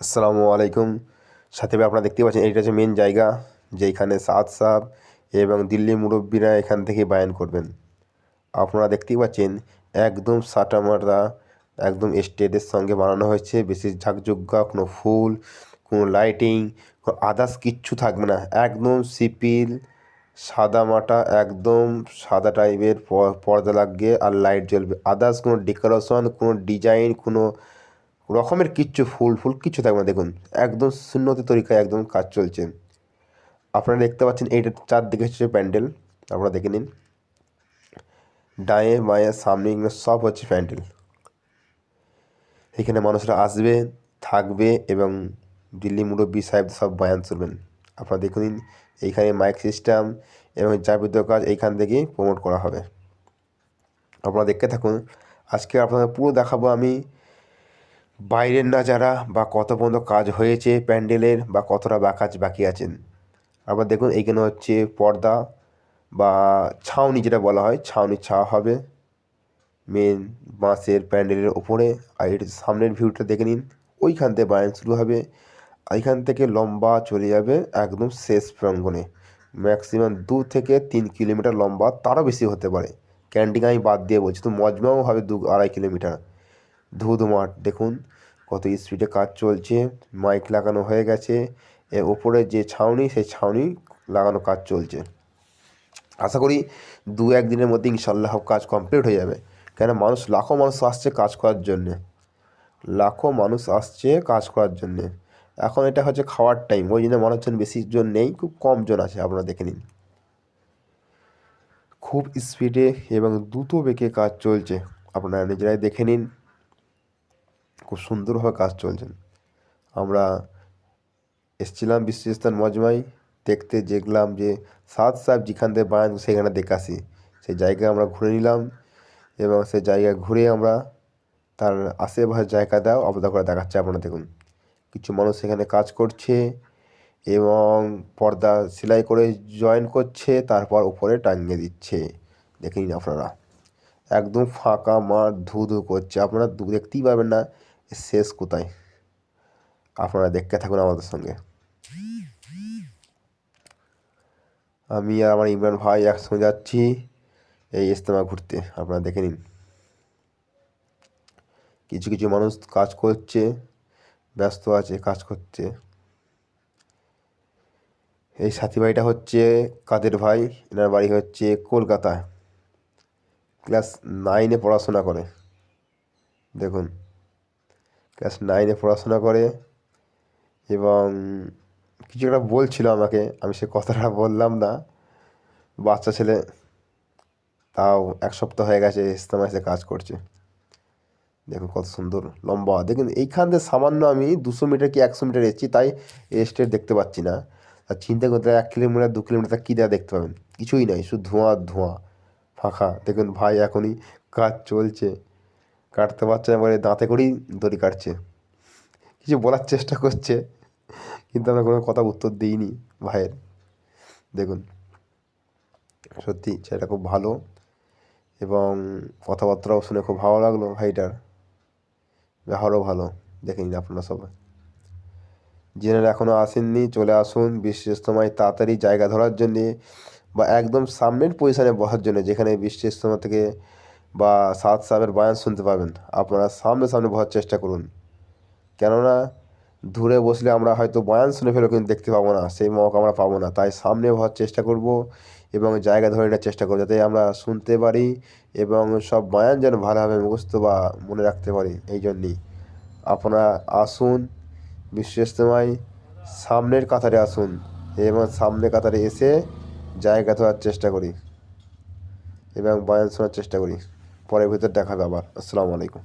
আসসালামু আলাইকুম। সাথে আপনারা দেখতে পাচ্ছেন এইটা হচ্ছে মেন জায়গা, যেইখানে সাদ সাহেব এবং দিল্লি মুরব্বীরা এখান থেকে বায়ান করবেন। আপনারা দেখতেই পাচ্ছেন একদম সাটামাটা, একদম স্টেজের সঙ্গে বানানো হয়েছে। বেশি ঝাঁকঝুগ্গা কোনো ফুল, কোনো লাইটিং, কোনো আদার্স কিচ্ছু থাকবে না। একদম সিপিল সাদামাটা, একদম সাদা টাইপের পর্দা লাগবে আর লাইট জ্বলবে। আদার্স কোনো ডেকোরেশন, কোনো ডিজাইন, কোনো রকমের কিচ্ছু ফুল কিচ্ছু থাকবে না। দেখুন একদম সুন্নতি তরিকায় একদম কাজ চলছে। আপনারা দেখতে পাচ্ছেন এইটা চারদিকে হচ্ছে প্যান্ডেল। আপনারা দেখে নিন, ডায়ে বাঁয়ে সামনে সব হচ্ছে প্যান্ডেল। এখানে মানুষরা আসবে, থাকবে এবং দিল্লি মুরব্বী সাহেব সব বয়ান শুনবেন। আপনারা দেখে নিন, এইখানে মাইক সিস্টেম এবং যাবতীয় কাজ এইখান থেকেই প্রমোট করা হবে। আপনারা দেখতে থাকুন। আজকে আপনাদের পুরো দেখাবো আমি বাইরের নাজারা, বা কত পর্যন্ত কাজ হয়েছে প্যান্ডেলের, বা কতটা কাজ বাকি আছেন। আবার দেখুন এইখানে হচ্ছে পর্দা বা ছাউনি, যেটা বলা হয় ছাউনি, ছাওয়া হবে মেন বাঁশের প্যান্ডেলের ওপরে। আর এটা সামনের ভিউটা দেখে নিন, ওইখান থেকে বায়ান শুরু হবে, এইখান থেকে লম্বা চলে যাবে একদম শেষ প্রাঙ্গণে। ম্যাক্সিমাম 2 থেকে 3 কিলোমিটার লম্বা, তারও বেশি হতে পারে। ক্যান্টিন আমি বাদ দিয়ে বলছি, তো মজমাও হবে 2-2.5 কিলোমিটার। ধুধুমাঠ দেখুন কত স্পিডে কাজ চলছে। মাইক লাগানো হয়ে গেছে, এর ওপরে যে ছাউনি, সেই ছাউনি লাগানো কাজ চলছে। আশা করি 2-1 দিনের মধ্যে ইনশাল্লাহ কাজ কমপ্লিট হয়ে যাবে। কেন লাখো মানুষ আসছে কাজ করার জন্যে, লাখো মানুষ আসছে কাজ করার জন্যে। এখন এটা হচ্ছে খাওয়ার টাইম, ওই জন্য মানুষজন বেশি জন নেই, খুব কম জন আছে। আপনারা দেখে নিন খুব স্পিডে এবং দ্রুত বেগে কাজ চলছে। আপনারা নিজেরাই দেখে নিন, খুব সুন্দরভাবে কাজ চলছে। আমরা এসেছিলাম বিশ্বস্থান মজমায় দেখতে, দেখলাম যে সাদ সাহেব যেখান থেকে বায়ান সেখানে দেখে আসি। সেই জায়গায় আমরা ঘুরে নিলাম এবং সেই জায়গায় ঘুরে আমরা তার আশেপাশের জায়গাটাও আলাদা করে দেখাচ্ছে। আপনারা দেখুন কিছু মানুষ সেখানে কাজ করছে এবং পর্দা সেলাই করে জয়েন করছে, তারপর উপরে টাঙিয়ে দিচ্ছে। দেখে নিন আপনারা, একদম ফাঁকা মাঠ, ধু ধু করছে। আপনারা দেখতেই পাবেন না শেষ কোথায়। আপনারা দেখতে থাকুন আমাদের সঙ্গে। আমি আর আমার ইমরান ভাই একসঙ্গে যাচ্ছি এই ইজতেমা ঘুরতে। আপনারা দেখে নিন কিছু কিছু মানুষ কাজ করছে, ব্যস্ত আছে কাজ করছে। এই সাথী ভাইটা হচ্ছে কাদের ভাই, এনার বাড়ি হচ্ছে কলকাতায়, ক্লাস 9-এ পড়াশোনা করে। দেখুন ক্লাস 9-এ পড়াশোনা করে এবং কিছু একটা বলছিল আমাকে, আমি সে কথাটা বললাম না। বাচ্চা ছেলে, তাও 1 সপ্তাহ হয়ে গেছে ইজতেমায় এসে কাজ করছে। দেখুন কত সুন্দর লম্বা। দেখুন এইখান থেকে সামান্য আমি 200 মিটার কি 100 মিটার এসেছি, তাই স্টেট দেখতে পাচ্ছি না। আর চিন্তা করতে 1 কিলোমিটার 2 কিলোমিটার কী দেওয়া দেখতে পাবেন, কিছুই নাই, শুধু ধোঁয়া ধোঁয়া, ফাঁকা। দেখুন ভাই এখনই কাজ চলছে, কাটতে পারছে না বলে দাঁতে করেই দড়ি কাটছে। কিছু বলার চেষ্টা করছে কিন্তু আমরা কোনো কথা উত্তর দিইনি ভাইয়ের। দেখুন সত্যি সেটা খুব ভালো এবং কথাবার্তাও শুনে খুব ভালো লাগলো ভাইটার, ব্যবহারও ভালো। দেখে নিন আপনারা সবাই, যিনারা এখনও আসেননি চলে আসুন বিশ্ব ইজতেমায় তাড়াতাড়ি জায়গা ধরার জন্যে, বা একদম সামনের পজিশানে বসার জন্য, যেখানে বিশ্ব ইজতেমা থেকে বা সাদ সাহেবের বয়ান শুনতে পাবেন। আপনারা সামনে সামনে বসার চেষ্টা করুন, কেননা দূরে বসলে আমরা হয়তো বয়ান শুনে ফেলবো কিন্তু দেখতে পাবো না, সেই মৌকা আমরা পাবো না। তাই সামনে বসার চেষ্টা করব এবং জায়গা ধরে নেওয়ার চেষ্টা করবো, যাতে আমরা শুনতে পারি এবং সব বয়ান যেন ভালোভাবে মুখস্থ বা মনে রাখতে পারি। এই জন্যেই আপনারা আসুন বিশ্ব ইজতেমায়, সামনের কাতারে আসুন এবং সামনের কাতারে এসে জায়গা ধরার চেষ্টা করি এবং বয়ান শোনার চেষ্টা করি। পরে ভিতর দেখা হবে আবার। আসসালামু আলাইকুম।